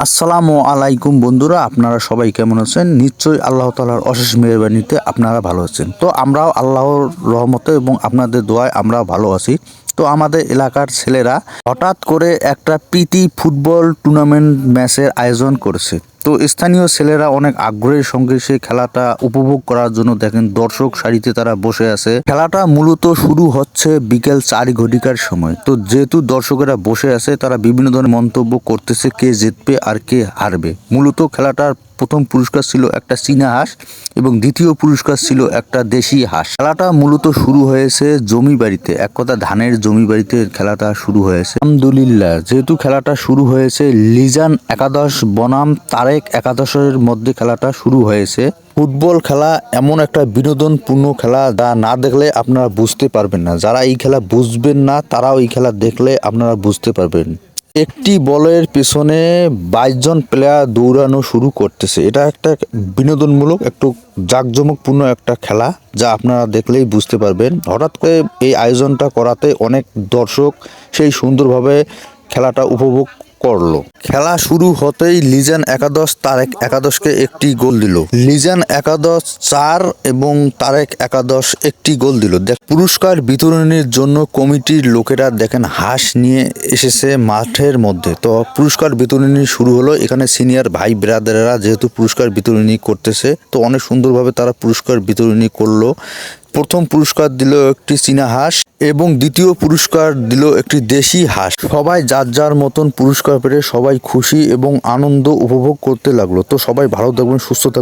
আসসালামু আলাইকুম বন্ধুরা, আপনারা সবাই কেমন আছেন? নিশ্চয়ই আল্লাহ তাআলার অশেষ মেহেরবানিতে আপনারা ভালো আছেন। তো আমরাও আল্লাহর রহমতে এবং আপনাদের দোয়ায় আমরাও ভালো আছি। তো আমাদের এলাকার ছেলেরা হঠাৎ করে একটা প্রীতি ফুটবল টুর্নামেন্ট ম্যাচের আয়োজন করেছে। তো স্থানীয় ছেলেরা অনেক আগ্রহের সঙ্গে সেই খেলাটা উপভোগ করার জন্য দেখেন দর্শক সারিতে তারা বসে আছে। খেলাটা মূলত শুরু হচ্ছে বিকেল 4 ঘটিকার সময়। তো যেহেতু দর্শকেরা বসে আছে, তারা বিভিন্ন ধরনের মন্তব্য করতেছে কে জিতবে আর কে হারবে। মূলত খেলাটার প্রথম পুরস্কার ছিল একটা চীনা হাঁস এবং দ্বিতীয় পুরস্কার ছিল একটা দেশি হাঁস। খেলাটা মূলত শুরু হয়েছে জমি বাড়িতে, এক কথা ধানের জমি বাড়িতে খেলাটা শুরু হয়েছে। আলহামদুলিল্লাহ, যেহেতু খেলাটা শুরু হয়েছে লিজান একাদশ বনাম তারেক একাদশের মধ্যে খেলাটা শুরু হয়েছে। ফুটবল খেলা এমন একটা বিনোদনপূর্ণ খেলা যা না দেখলে আপনারা বুঝতে পারবেন না। যারা এই খেলা বুঝবেন না তারাও এই খেলা দেখলে আপনারা বুঝতে পারবেন। একটি বলের পেছনে 22 জন প্লেয়ার দৌড়ানো শুরু করতেছে। এটা একটা বিনোদনমূলক একটু জাঁকজমকপূর্ণ একটা খেলা, যা আপনারা দেখলেই বুঝতে পারবেন। হঠাৎ করে এই আয়োজনটা করাতে অনেক দর্শক সেই সুন্দরভাবে খেলাটা উপভোগ করলো। খেলা শুরু হতেই লিজান একাদশ তারেক একাদশকে একটি গোল দিল। লিজান একাদশ 4 এবং তারেক একাদশ একটি গোল দিল। পুরস্কার বিতরণের জন্য কমিটির লোকেরা দেখেন হাঁস নিয়ে এসেছে মাঠের মধ্যে। তো পুরস্কার বিতরণী শুরু হলো। এখানে সিনিয়র ভাই ব্রাদারেরা যেহেতু পুরস্কার বিতরণী করতেছে, তো অনেক সুন্দরভাবে তারা পুরস্কার বিতরণী করলো। প্রথম পুরস্কার দিল একটি চীনা হাঁস এবং দ্বিতীয় পুরস্কার দিল একটি দেশি হাঁস। সবাই যার যার মতন পুরস্কার পেয়ে সবাই খুশি এবং আনন্দ উপভোগ করতে লাগলো। তো সবাই ভালো থাকবেন, সুস্থ থাকবেন।